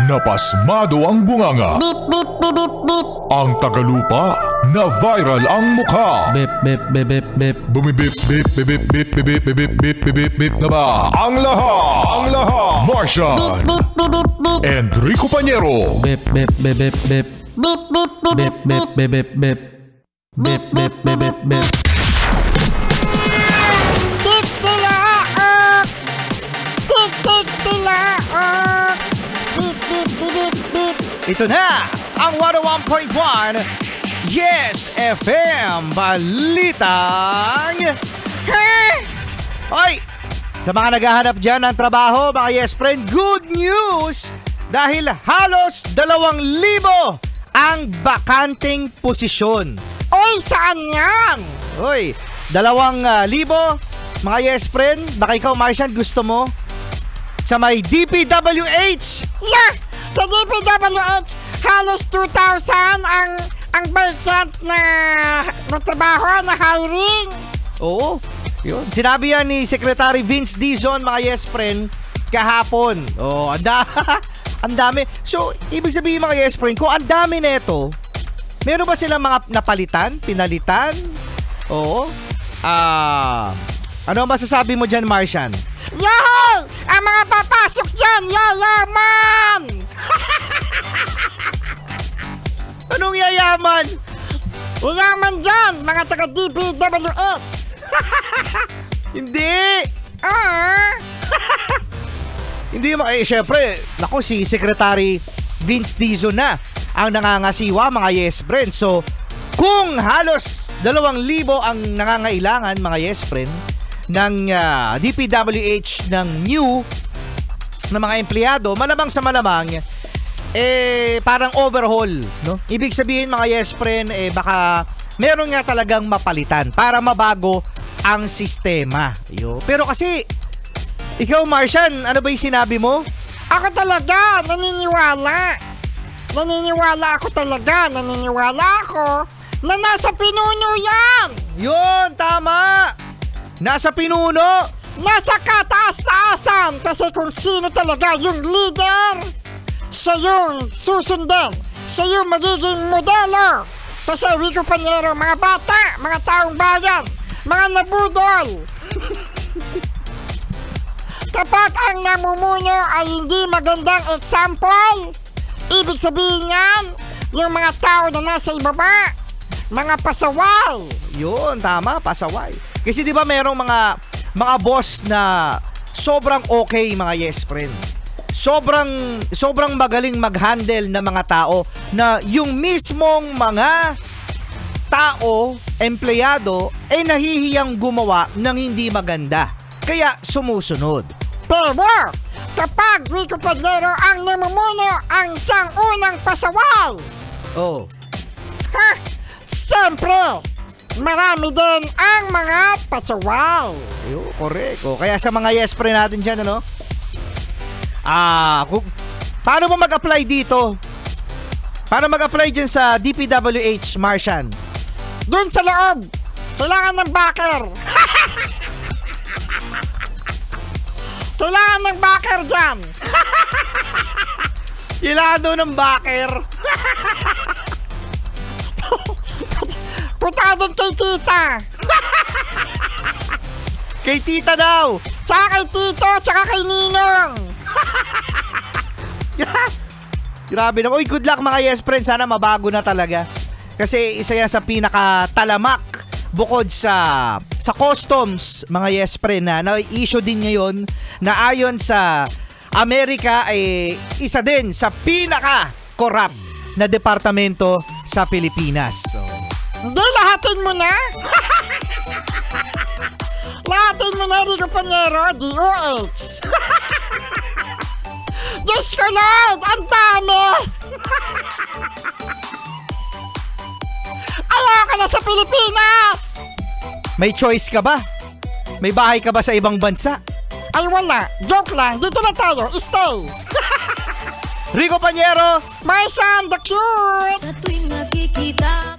napasmado ang bunganga. Beep, beep, beep, beep, beep. Ang tagalupa, na viral ang mukha. Bip, bip, bip, bip, bip. Bumibip, bip, bip, bip, bip, bip, bip, bip, bip, bip, bip na ba? Ang lahat, Martian, Beep, beep, beep, beep. Enrico Pañero, Bip, bip, bip, bip, bip. Beep, beep, beep, Bip, beep, bip, beep. bip, bip, bip. Bip, bip, bip, bip, bip. Tik tilaok! Tik tik tilaok! Beep, beep, beep, beep, beep. Ito na ang 101.1 Yes FM Balitang Hoy! Sa mga naghahanap dyan ng trabaho, mga yes friend, good news! Dahil halos 2,000 ang bakanting posisyon. Oy, saan yan? Hoy, 2,000 mga yes friend, baka ikaw Martian gusto mo? Sa may DPWH! Yeah! Sa DPWH, halos 2,000 ang vacant na trabaho na hiring. Oo, yun. Sinabi yan ni Secretary Vince Dizon, mga yes friend, kahapon. Oh, ang dami. So, ibig sabihin mga yes friend, kung ang dami nito, meron ba silang mga napalitan, pinalitan? Oo. Ano ang masasabi mo dyan, Martian? Yay! Ang mga papasok dyan, yayaman! Anong yayaman? Yayaman dyan, mga taga-DPWH. Hindi! Ah! Hindi, syempre, naku, si Secretary Vince Dizon na ang nangangasiwa, mga yes friend. So, kung halos 2,000 ang nangangailangan, mga yes friend, ng DPWH ng new na mga empleyado, malamang sa malamang, parang overhaul, no? Ibig sabihin, mga yes friend, baka meron nga talagang mapalitan para mabago ang sistema. Pero kasi, ikaw, Martian, ano ba yung sinabi mo? Ako talaga, naniniwala ako na nasa pinuno yan! Yun, tama! Nasa pinuno! Nasa kataas-taasan! Kasi kung sino talaga yung leader, siya yung susundan, siya yung magiging modelo. Kasi Rico Pañero, mga bata, mga taong bayan, mga nabudol. Kapag ang namumuno ay hindi magandang example, ibig sabihin yan, yung mga tao na nasa ibaba, mga pasaway. Yun, tama, pasaway. Kasi di ba merong mga boss na sobrang okay, mga yes friend. Sobrang magaling mag-handle ng mga tao na yung mismong mga tao, empleyado, ay nahihiyang gumawa ng hindi maganda. Kaya sumusunod. Pero kapag Rico Pañero ang namumuno ang siyang unang pasaway, Oh. siyempre, marami din ang mga pasaway. Correct. Kaya sa mga yes friend natin dyan, ano? Paano mo mag-apply dito? Paano mag-apply dyan sa DPWH, Martian? Doon sa loob, kailangan ng backer. Kailangan ng backer dyan. Kailangan doon ng backer. Punta doon kay tita. Kay tita daw. Tsaka kay tito, tsaka kay ninong. Grabe na. Uy, good luck mga yes friends. Sana mabago na talaga. Kasi isa yan sa pinaka-talamak bukod sa customs, mga yes friend, na issue din ngayon na ayon sa Amerika ay isa din sa pinaka-corrupt na departamento sa Pilipinas. So, hindi, lahatin mo na. Lahatin mo na, Rico Pañero, DOH. Diyos ko Lord, ang dami. Ayaw ka na sa Pilipinas. may choice ka ba? May bahay ka ba sa ibang bansa? Ay wala, joke lang, dito na tayo, stay. Rico Pañero, Martian the Cute. Sa tuwing nakikita